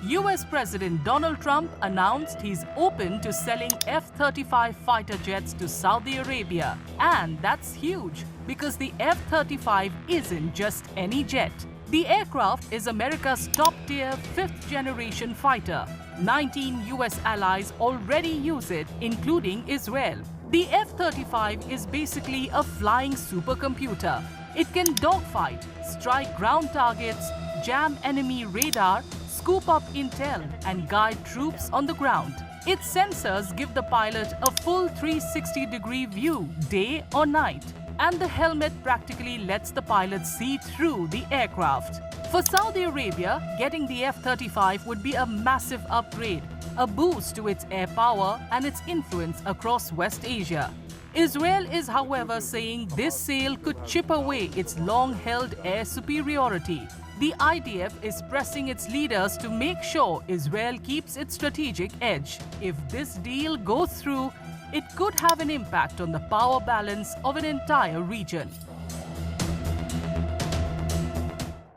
US President Donald Trump announced he's open to selling F-35 fighter jets to Saudi Arabia. And that's huge because the F-35 isn't just any jet. The aircraft is America's top-tier fifth-generation fighter. 19 US allies already use it, including Israel. The F-35 is basically a flying supercomputer. It can dogfight, strike ground targets, jam enemy radar, scoop up intel, and guide troops on the ground. Its sensors give the pilot a full 360-degree view, day or night. And the helmet practically lets the pilot see through the aircraft. For Saudi Arabia, getting the F-35 would be a massive upgrade, a boost to its air power and its influence across West Asia. Israel is, however, saying this sale could chip away its long-held air superiority. The IDF is pressing its leaders to make sure Israel keeps its strategic edge. If this deal goes through, it could have an impact on the power balance of an entire region.